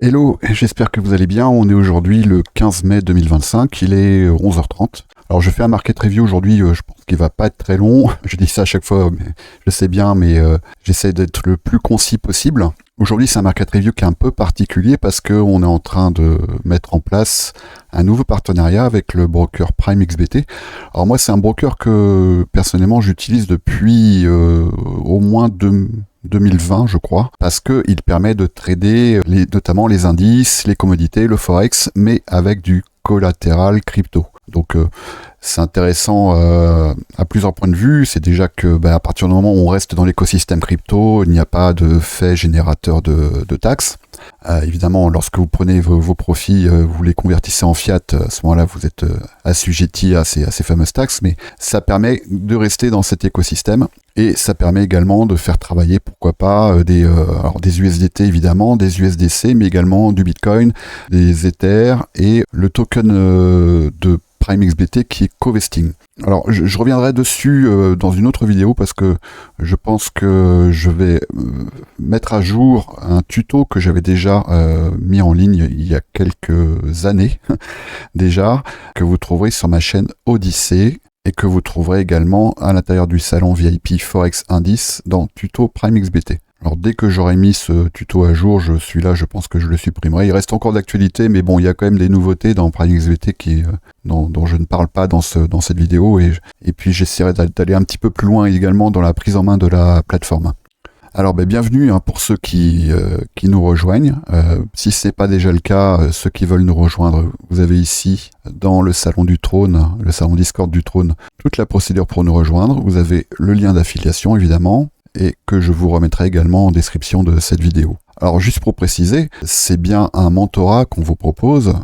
Hello, j'espère que vous allez bien. On est aujourd'hui le 15 mai 2025, il est 11h30. Alors je fais un market review aujourd'hui, je pense qu'il va pas être très long. Je dis ça à chaque fois, mais je sais bien, mais j'essaie d'être le plus concis possible. Aujourd'hui c'est un market review qui est un peu particulier parce qu'on est en train de mettre en place un nouveau partenariat avec le broker PrimeXBT. Alors moi c'est un broker que personnellement j'utilise depuis au moins 2020 je crois, parce qu'il permet de trader notamment les indices, les commodités, le forex, mais avec du collatéral crypto. Donc c'est intéressant à plusieurs points de vue. C'est déjà que à partir du moment où on reste dans l'écosystème crypto, il n'y a pas de fait générateur de taxes. Évidemment, lorsque vous prenez vos profits, vous les convertissez en fiat, à ce moment-là, vous êtes assujetti à ces fameuses taxes, mais ça permet de rester dans cet écosystème et ça permet également de faire travailler, pourquoi pas, des USDT évidemment, des USDC, mais également du Bitcoin, des Ethers et le token de PrimeXBT qui est co-vesting. Alors je reviendrai dessus dans une autre vidéo parce que je pense que je vais mettre à jour un tuto que j'avais déjà mis en ligne il y a quelques années déjà, que vous trouverez sur ma chaîne Odyssée et que vous trouverez également à l'intérieur du salon VIP Forex Indice dans tuto PrimeXBT. Alors dès que j'aurai mis ce tuto à jour, je pense que je le supprimerai. Il reste encore d'actualité, mais bon, il y a quand même des nouveautés dans PrimeXBT dont je ne parle pas dans cette vidéo, et puis j'essaierai d'aller un petit peu plus loin également dans la prise en main de la plateforme. Alors bienvenue pour ceux qui nous rejoignent. Si ce n'est pas déjà le cas, ceux qui veulent nous rejoindre, vous avez ici dans le salon du trône, le salon Discord du trône, toute la procédure pour nous rejoindre. Vous avez le lien d'affiliation évidemment, et que je vous remettrai également en description de cette vidéo. Alors juste pour préciser, c'est bien un mentorat qu'on vous propose,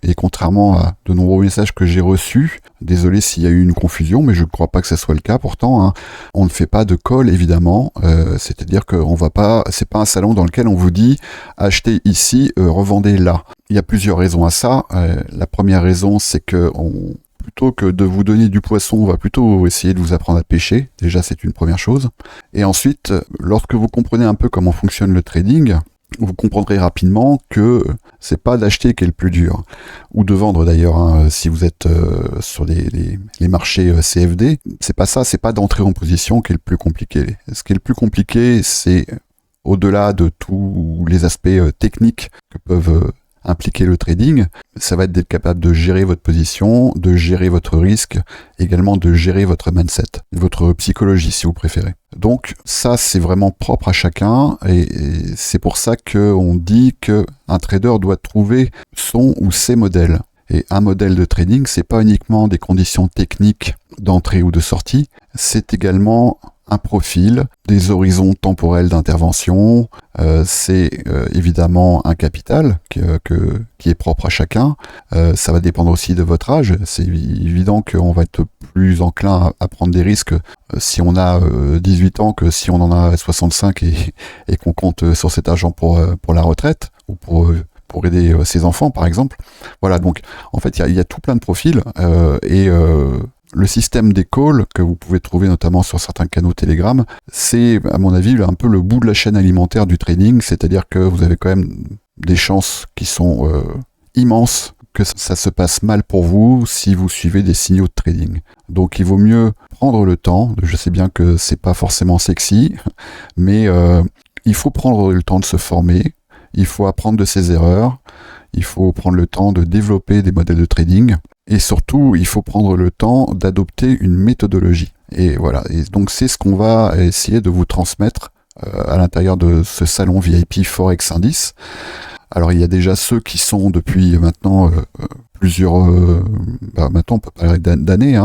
et contrairement à de nombreux messages que j'ai reçus, désolé s'il y a eu une confusion, mais je ne crois pas que ce soit le cas pourtant, on ne fait pas de call évidemment, c'est-à-dire qu'on va pas, c'est pas un salon dans lequel on vous dit achetez ici, revendez là. Il y a plusieurs raisons à ça. La première raison, c'est que plutôt que de vous donner du poisson, on va plutôt essayer de vous apprendre à pêcher. Déjà, c'est une première chose. Et ensuite, lorsque vous comprenez un peu comment fonctionne le trading, vous comprendrez rapidement que c'est pas d'acheter qui est le plus dur, ou de vendre d'ailleurs, si vous êtes sur les marchés CFD. C'est pas ça, c'est pas d'entrer en position qui est le plus compliqué. Ce qui est le plus compliqué, c'est au-delà de tous les aspects techniques que peuvent impliquer le trading, ça va être d'être capable de gérer votre position, de gérer votre risque, également de gérer votre mindset, votre psychologie si vous préférez. Donc ça c'est vraiment propre à chacun, et c'est pour ça qu'on dit qu'un trader doit trouver son ou ses modèles. Et un modèle de trading, c'est pas uniquement des conditions techniques d'entrée ou de sortie, c'est également un profil, des horizons temporels d'intervention, c'est évidemment un capital qui est propre à chacun. Ça va dépendre aussi de votre âge. C'est évident qu'on va être plus enclin à prendre des risques si on a 18 ans que si on en a 65 et qu'on compte sur cet argent pour la retraite ou pour aider ses enfants par exemple. Voilà, donc en fait il y a tout plein de profils le système des calls que vous pouvez trouver notamment sur certains canaux Telegram, c'est à mon avis un peu le bout de la chaîne alimentaire du trading, c'est-à-dire que vous avez quand même des chances qui sont immenses que ça se passe mal pour vous si vous suivez des signaux de trading. Donc il vaut mieux prendre le temps, je sais bien que c'est pas forcément sexy, mais il faut prendre le temps de se former, il faut apprendre de ses erreurs, il faut prendre le temps de développer des modèles de trading, et surtout, il faut prendre le temps d'adopter une méthodologie. Et voilà, et donc c'est ce qu'on va essayer de vous transmettre à l'intérieur de ce salon VIP Forex Indice. Alors il y a déjà ceux qui sont depuis maintenant maintenant on peut parler d'années,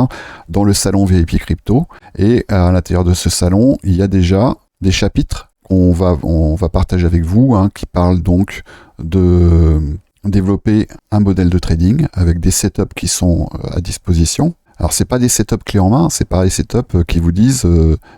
dans le salon VIP Crypto, et à l'intérieur de ce salon, il y a déjà des chapitres qu'on va partager avec vous, qui parlent donc de développer un modèle de trading avec des setups qui sont à disposition. Alors c'est pas des setups clés en main, c'est pas des setups qui vous disent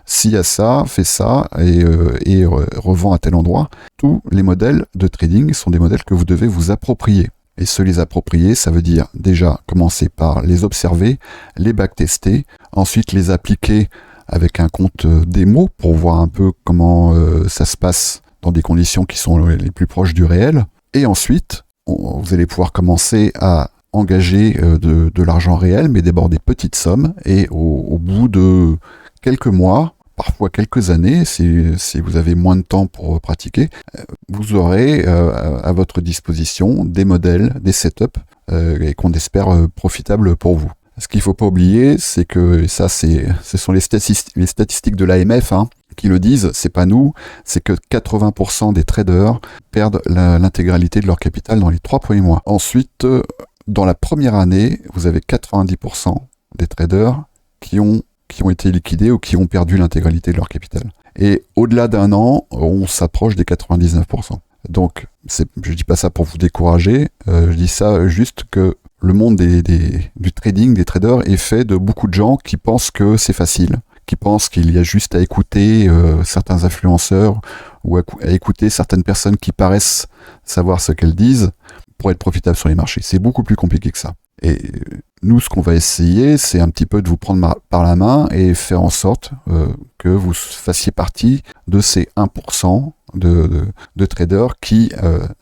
s'il y a ça, fais ça et revends à tel endroit. Tous les modèles de trading sont des modèles que vous devez vous approprier. Et se les approprier, ça veut dire déjà commencer par les observer, les backtester, ensuite les appliquer avec un compte démo pour voir un peu comment ça se passe dans des conditions qui sont les plus proches du réel. Et ensuite, vous allez pouvoir commencer à engager de l'argent réel, mais d'abord des petites sommes, et au bout de quelques mois, parfois quelques années, si vous avez moins de temps pour pratiquer, vous aurez à votre disposition des modèles, des setups, et qu'on espère profitables pour vous. Ce qu'il ne faut pas oublier, c'est que, et ça ce sont les statistiques de l'AMF qui le disent, c'est pas nous, c'est que 80% des traders perdent l'intégralité de leur capital dans les 3 premiers mois. Ensuite, dans la première année, vous avez 90% des traders qui ont été liquidés ou qui ont perdu l'intégralité de leur capital. Et au-delà d'un an, on s'approche des 99%. Donc, je dis pas ça pour vous décourager, je dis ça juste que le monde du trading, des traders, est fait de beaucoup de gens qui pensent que c'est facile, qui pensent qu'il y a juste à écouter certains influenceurs ou à écouter certaines personnes qui paraissent savoir ce qu'elles disent pour être profitable sur les marchés. C'est beaucoup plus compliqué que ça. Et nous, ce qu'on va essayer, c'est un petit peu de vous prendre par la main et faire en sorte que vous fassiez partie de ces 1% de traders qui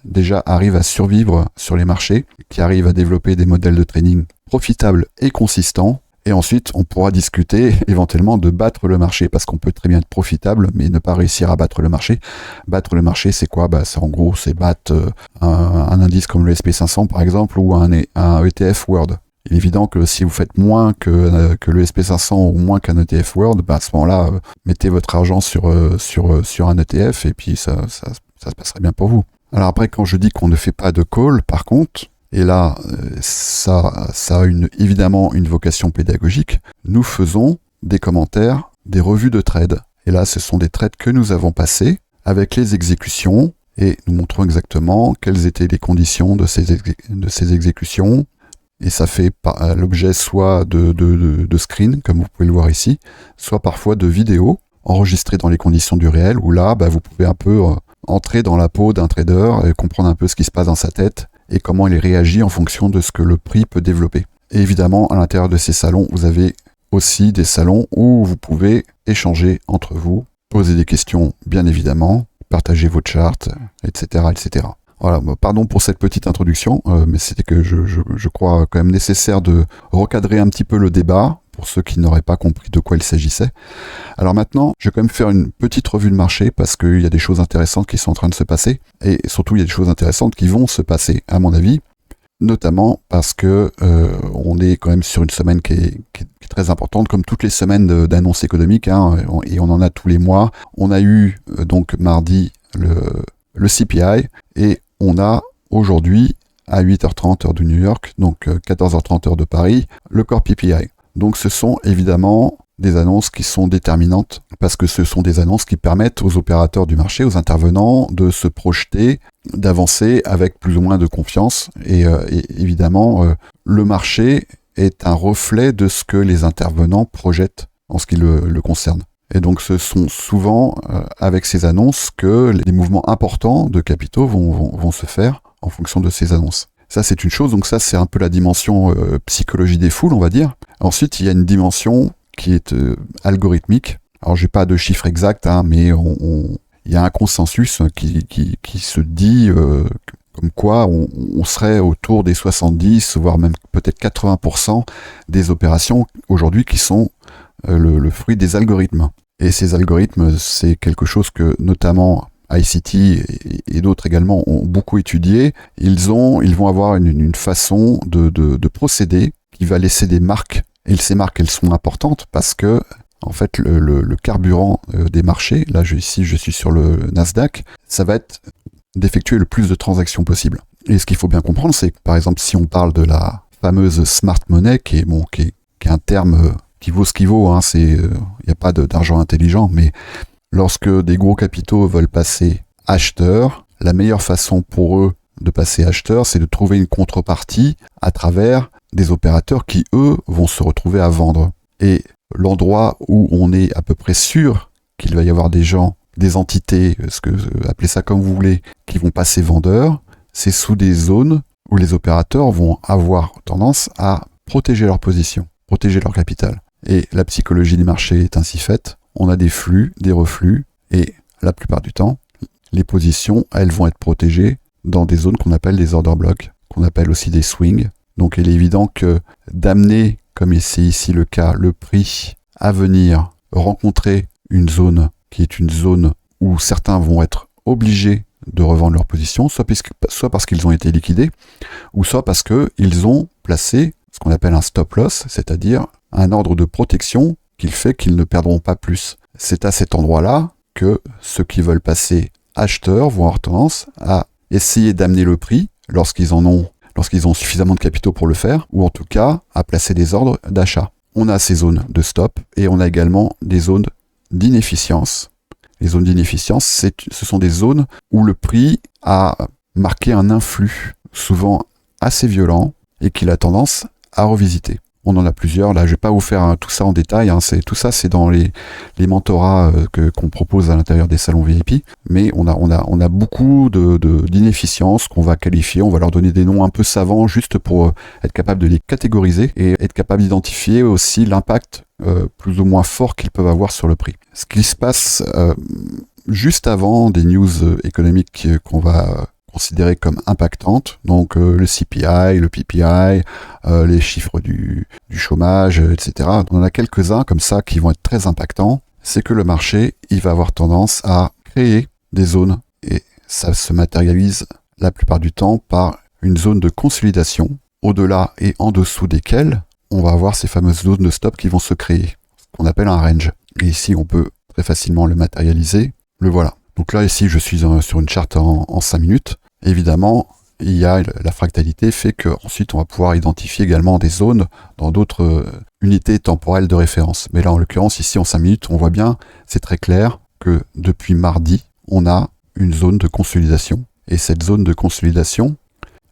déjà arrivent à survivre sur les marchés, qui arrivent à développer des modèles de trading profitables et consistants. Et ensuite, on pourra discuter éventuellement de battre le marché, parce qu'on peut très bien être profitable, mais ne pas réussir à battre le marché. Battre le marché, c'est quoi ? C'est en gros, c'est battre un indice comme le SP500 par exemple, ou un ETF World. Il est évident que si vous faites moins que le SP500 ou moins qu'un ETF World, à ce moment-là, mettez votre argent sur un ETF et puis ça se passerait bien pour vous. Alors après, quand je dis qu'on ne fait pas de call, par contre, et là, ça a évidemment une vocation pédagogique, nous faisons des commentaires, des revues de trades. Et là, ce sont des trades que nous avons passés avec les exécutions, et nous montrons exactement quelles étaient les conditions de ces exécutions. Et ça fait l'objet soit de screens, comme vous pouvez le voir ici, soit parfois de vidéos enregistrées dans les conditions du réel, où là, vous pouvez un peu entrer dans la peau d'un trader et comprendre un peu ce qui se passe dans sa tête, et comment il réagit en fonction de ce que le prix peut développer. Et évidemment, à l'intérieur de ces salons, vous avez aussi des salons où vous pouvez échanger entre vous, poser des questions, bien évidemment, partager vos charts, etc., etc. Voilà, pardon pour cette petite introduction, mais c'était que je crois quand même nécessaire de recadrer un petit peu le débat, pour ceux qui n'auraient pas compris de quoi il s'agissait. Alors maintenant, je vais quand même faire une petite revue de marché parce qu'il y a des choses intéressantes qui sont en train de se passer, et surtout il y a des choses intéressantes qui vont se passer, à mon avis, notamment parce que on est quand même sur une semaine qui est très importante, comme toutes les semaines d'annonces économiques, et on en a tous les mois. On a eu donc mardi le CPI, et on a aujourd'hui à 8h30 heure de New York, donc 14h30 heure de Paris, le Core PPI. Donc ce sont évidemment des annonces qui sont déterminantes, parce que ce sont des annonces qui permettent aux opérateurs du marché, aux intervenants, de se projeter, d'avancer avec plus ou moins de confiance. Et évidemment, le marché est un reflet de ce que les intervenants projettent en ce qui le concerne. Et donc ce sont souvent avec ces annonces que les mouvements importants de capitaux vont se faire en fonction de ces annonces. Ça, c'est une chose, donc ça, c'est un peu la dimension psychologie des foules, on va dire. Ensuite, il y a une dimension qui est algorithmique. Alors, j'ai pas de chiffre exact, mais il y a un consensus qui se dit comme quoi on serait autour des 70, voire même peut-être 80% des opérations aujourd'hui qui sont le fruit des algorithmes. Et ces algorithmes, c'est quelque chose que notamment ICT et d'autres également ont beaucoup étudié. Ils vont avoir une façon de procéder qui va laisser des marques. Et ces marques, elles sont importantes parce que, en fait, le carburant des marchés, là, ici, je suis sur le Nasdaq, ça va être d'effectuer le plus de transactions possible. Et ce qu'il faut bien comprendre, c'est que, par exemple, si on parle de la fameuse smart money, qui est un terme qui vaut ce qu'il vaut, il n'y a pas d'argent intelligent, mais lorsque des gros capitaux veulent passer acheteurs, la meilleure façon pour eux de passer acheteur, c'est de trouver une contrepartie à travers des opérateurs qui, eux, vont se retrouver à vendre. Et l'endroit où on est à peu près sûr qu'il va y avoir des gens, des entités, appelez ça comme vous voulez, qui vont passer vendeurs, c'est sous des zones où les opérateurs vont avoir tendance à protéger leur position, protéger leur capital. Et la psychologie du marché est ainsi faite. On a des flux, des reflux, et la plupart du temps, les positions, elles vont être protégées dans des zones qu'on appelle des order blocks, qu'on appelle aussi des swings. Donc il est évident que d'amener, comme c'est ici le cas, le prix à venir rencontrer une zone qui est une zone où certains vont être obligés de revendre leur position, soit parce qu'ils ont été liquidés, ou soit parce qu'ils ont placé ce qu'on appelle un stop loss, c'est-à-dire un ordre de protection qui fait qu'ils ne perdront pas plus. C'est à cet endroit-là que ceux qui veulent passer acheteurs vont avoir tendance à essayer d'amener le prix lorsqu'ils ont suffisamment de capitaux pour le faire, ou en tout cas à placer des ordres d'achat. On a ces zones de stop et on a également des zones d'inefficience. Les zones d'inefficience, ce sont des zones où le prix a marqué un influx, souvent assez violent, et qu'il a tendance à revisiter. On en a plusieurs, là je ne vais pas vous faire tout ça en détail, tout ça c'est dans les mentorats qu'on propose à l'intérieur des salons VIP, mais on a beaucoup d'inefficiences qu'on va qualifier, on va leur donner des noms un peu savants juste pour être capable de les catégoriser et être capable d'identifier aussi l'impact plus ou moins fort qu'ils peuvent avoir sur le prix. Ce qui se passe juste avant des news économiques qu'on va considérées comme impactantes, donc le CPI, le PPI, les chiffres du chômage, etc. On en a quelques-uns comme ça qui vont être très impactants. C'est que le marché, il va avoir tendance à créer des zones et ça se matérialise la plupart du temps par une zone de consolidation au-delà et en dessous desquelles on va avoir ces fameuses zones de stop qui vont se créer, ce qu'on appelle un range. Et ici, on peut très facilement le matérialiser. Le voilà. Donc là, ici, je suis sur une charte en 5 minutes. Évidemment, il y a la fractalité fait qu'ensuite on va pouvoir identifier également des zones dans d'autres unités temporelles de référence. Mais là, en l'occurrence, ici en 5 minutes, on voit bien, c'est très clair que depuis mardi, on a une zone de consolidation. Et cette zone de consolidation,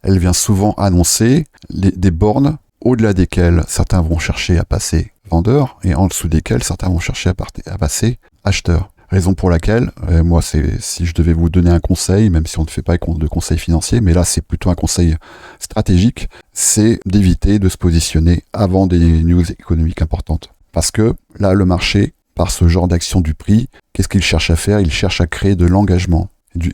elle vient souvent annoncer des bornes au-delà desquelles certains vont chercher à passer vendeurs et en dessous desquelles certains vont chercher à passer acheteurs. Raison pour laquelle, moi, si je devais vous donner un conseil, même si on ne fait pas de conseil financier, mais là, c'est plutôt un conseil stratégique, c'est d'éviter de se positionner avant des news économiques importantes. Parce que là, le marché, par ce genre d'action du prix, qu'est-ce qu'il cherche à faire? Il cherche à créer de l'engagement.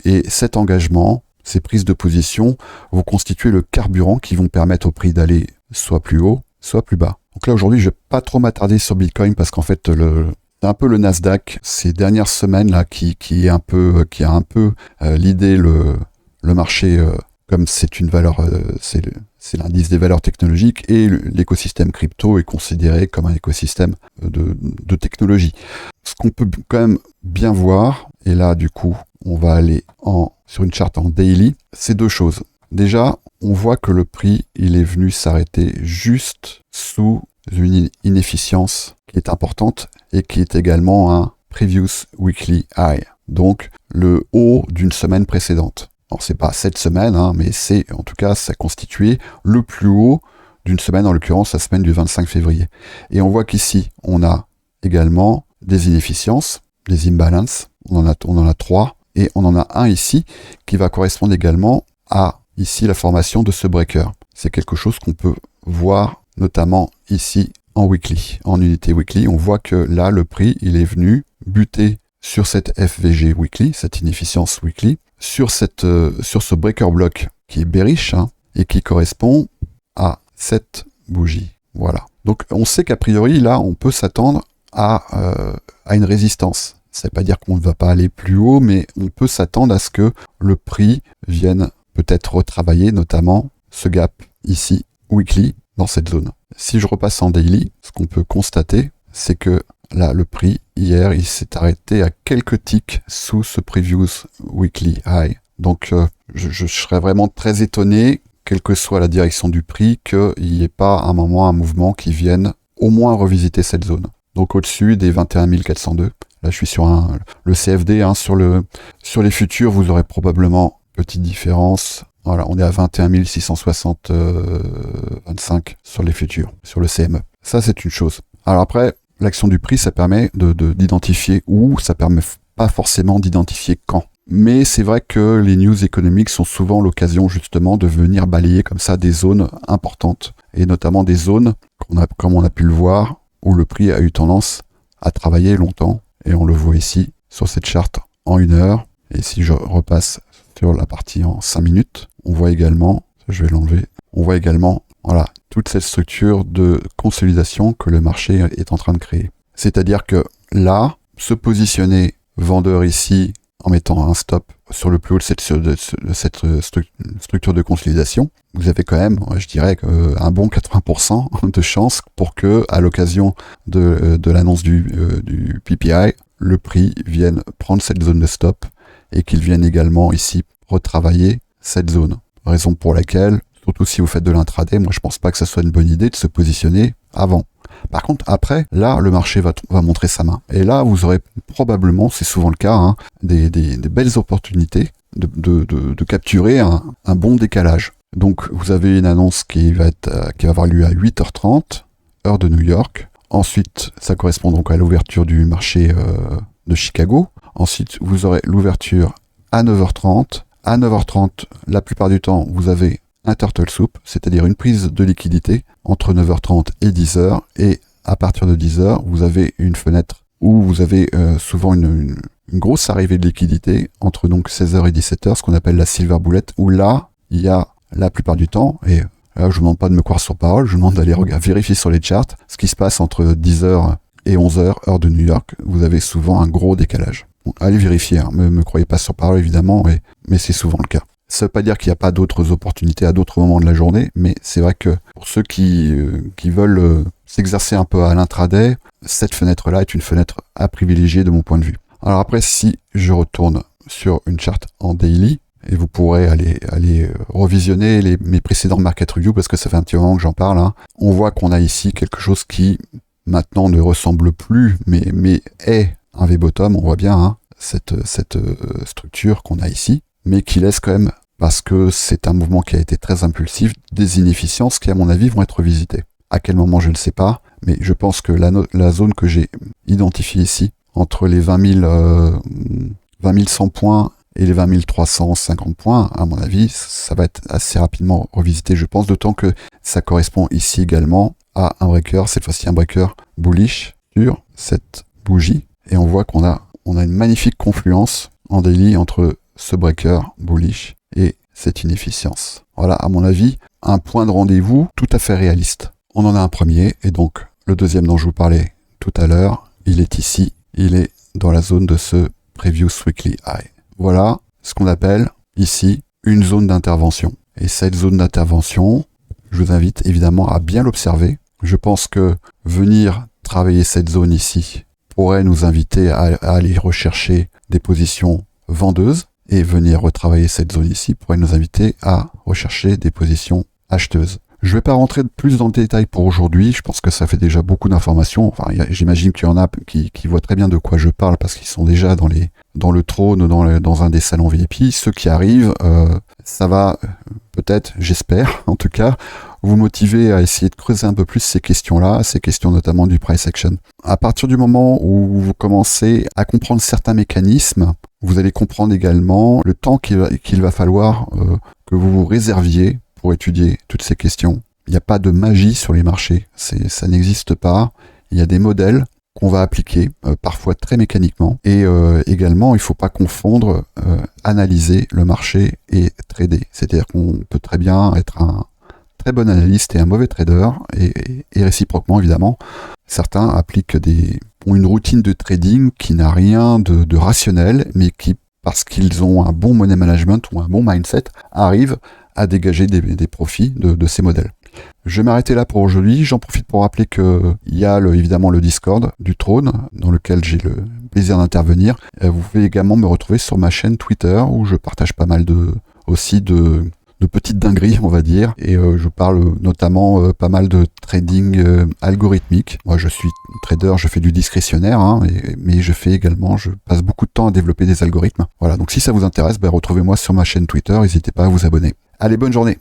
Et cet engagement, ces prises de position, vont constituer le carburant qui vont permettre au prix d'aller soit plus haut, soit plus bas. Donc là, aujourd'hui, je ne vais pas trop m'attarder sur Bitcoin parce qu'en fait, c'est un peu le Nasdaq ces dernières semaines là qui a un peu l'idée le marché comme c'est une valeur c'est l'indice des valeurs technologiques et l'écosystème crypto est considéré comme un écosystème de technologie. Ce qu'on peut quand même bien voir, et là du coup on va aller sur une charte en daily, c'est deux choses. Déjà, on voit que le prix il est venu s'arrêter juste sous une inefficience qui est importante et qui est également un previous weekly high, donc le haut d'une semaine précédente. Alors c'est pas cette semaine, mais c'est en tout cas ça constituait le plus haut d'une semaine, en l'occurrence la semaine du 25 février. Et on voit qu'ici on a également des inefficiences, des imbalances, on en a 3 et on en a un ici qui va correspondre également à ici la formation de ce breaker. C'est quelque chose qu'on peut voir notamment ici en weekly, en unité weekly. On voit que là, le prix, il est venu buter sur cette FVG weekly, cette inefficience weekly, sur ce breaker block qui est bearish et qui correspond à cette bougie. Voilà. Donc, on sait qu'a priori, là, on peut s'attendre à une résistance. Ça ne veut pas dire qu'on ne va pas aller plus haut, mais on peut s'attendre à ce que le prix vienne peut-être retravailler, notamment ce gap ici, weekly, dans cette zone. Si je repasse en daily, ce qu'on peut constater, c'est que là, le prix, hier, il s'est arrêté à quelques ticks sous ce previous weekly high. Donc, je serais vraiment très étonné, quelle que soit la direction du prix, qu'il n'y ait pas à un moment un mouvement qui vienne au moins revisiter cette zone. Donc, au-dessus des 21 402. Là, je suis sur le CFD. Sur les futurs, vous aurez probablement petite différence. Voilà, on est à 21 660,25 sur les futurs, sur le CME. Ça, c'est une chose. Alors après, l'action du prix, ça permet d'identifier où, ça permet pas forcément d'identifier quand. Mais c'est vrai que les news économiques sont souvent l'occasion justement de venir balayer comme ça des zones importantes. Et notamment des zones, comme on a pu le voir, où le prix a eu tendance à travailler longtemps. Et on le voit ici, sur cette charte, en 1 heure. Et si je repasse sur la partie en 5 minutes. On voit également, je vais l'enlever, on voit également, voilà, toute cette structure de consolidation que le marché est en train de créer. C'est-à-dire que là, se positionner vendeur ici en mettant un stop sur le plus haut de cette structure de consolidation, vous avez quand même, je dirais, un bon 80% de chance pour que, à l'occasion de l'annonce du PPI, le prix vienne prendre cette zone de stop et qu'il vienne également ici retravailler cette zone. Raison pour laquelle, surtout si vous faites de l'intraday, moi je pense pas que ça soit une bonne idée de se positionner avant. Par contre, après, là, le marché va montrer sa main. Et là, vous aurez probablement, c'est souvent le cas, hein, des belles opportunités de capturer un bon décalage. Donc, vous avez une annonce qui va avoir lieu à 8h30, heure de New York. Ensuite, ça correspond donc à l'ouverture du marché de Chicago. Ensuite, vous aurez l'ouverture à 9h30. À 9h30, la plupart du temps, vous avez un turtle soup, c'est-à-dire une prise de liquidité entre 9h30 et 10h, et à partir de 10h, vous avez une fenêtre où vous avez souvent une grosse arrivée de liquidité entre donc 16h et 17h, ce qu'on appelle la silver bullet, où là, il y a la plupart du temps, et là je vous demande pas de me croire sur parole, je vous demande d'aller vérifier sur les charts ce qui se passe entre 10h et 11h, heure de New York, vous avez souvent un gros décalage. Bon, allez vérifier, hein, me croyez pas sur parole évidemment, mais c'est souvent le cas. Ça veut pas dire qu'il n'y a pas d'autres opportunités à d'autres moments de la journée, mais c'est vrai que pour ceux qui veulent s'exercer un peu à l'intraday, cette fenêtre-là est une fenêtre à privilégier de mon point de vue. Alors après, si je retourne sur une charte en daily, et vous pourrez aller revisionner mes précédents market reviews, parce que ça fait un petit moment que j'en parle, hein, on voit qu'on a ici quelque chose qui maintenant ne ressemble plus, mais est un V-bottom, on voit bien hein, cette structure qu'on a ici, mais qui laisse quand même, parce que c'est un mouvement qui a été très impulsif, des inefficiences qui à mon avis vont être visitées. À quel moment je ne sais pas, mais je pense que la zone que j'ai identifiée ici, entre les 20 100 points et les 20 350 points, à mon avis, ça va être assez rapidement revisité, je pense, d'autant que ça correspond ici également à un breaker, cette fois-ci un breaker bullish sur cette bougie, et on voit qu'on a une magnifique confluence en daily entre ce breaker bullish et cette inefficience. Voilà, à mon avis, un point de rendez-vous tout à fait réaliste. On en a un premier, et donc le deuxième dont je vous parlais tout à l'heure, il est ici, il est dans la zone de ce Previous Weekly High. Voilà ce qu'on appelle ici une zone d'intervention. Et cette zone d'intervention, je vous invite évidemment à bien l'observer. Je pense que venir travailler cette zone ici pourrait nous inviter à aller rechercher des positions vendeuses, et venir retravailler cette zone ici pourrait nous inviter à rechercher des positions acheteuses. Je ne vais pas rentrer plus dans le détail pour aujourd'hui, je pense que ça fait déjà beaucoup d'informations. Enfin, j'imagine qu'il y en a qui voient très bien de quoi je parle parce qu'ils sont déjà dans le trône, dans un des salons VIP. Ceux qui arrivent, ça va peut-être, j'espère en tout cas, vous motiver à essayer de creuser un peu plus ces questions-là, ces questions notamment du price action. À partir du moment où vous commencez à comprendre certains mécanismes, vous allez comprendre également le temps qu'il va falloir que vous vous réserviez pour étudier toutes ces questions. Il n'y a pas de magie sur les marchés, ça n'existe pas. Il y a des modèles qu'on va appliquer, parfois très mécaniquement. Et également, il ne faut pas confondre analyser le marché et trader. C'est-à-dire qu'on peut très bien être un très bon analyste et un mauvais trader, et réciproquement évidemment. Certains appliquent une routine de trading qui n'a rien de rationnel, mais qui, parce qu'ils ont un bon money management ou un bon mindset, arrivent à dégager des profits de ces modèles. Je vais m'arrêter là pour aujourd'hui. J'en profite pour rappeler qu'il y a évidemment le Discord du Trône, dans lequel j'ai le plaisir d'intervenir. Vous pouvez également me retrouver sur ma chaîne Twitter, où je partage pas mal de petites dingueries, on va dire, et je parle notamment pas mal de trading algorithmique. Moi, je suis trader, je fais du discrétionnaire, hein, mais je passe beaucoup de temps à développer des algorithmes. Voilà, donc si ça vous intéresse, retrouvez-moi sur ma chaîne Twitter, n'hésitez pas à vous abonner. Allez, bonne journée!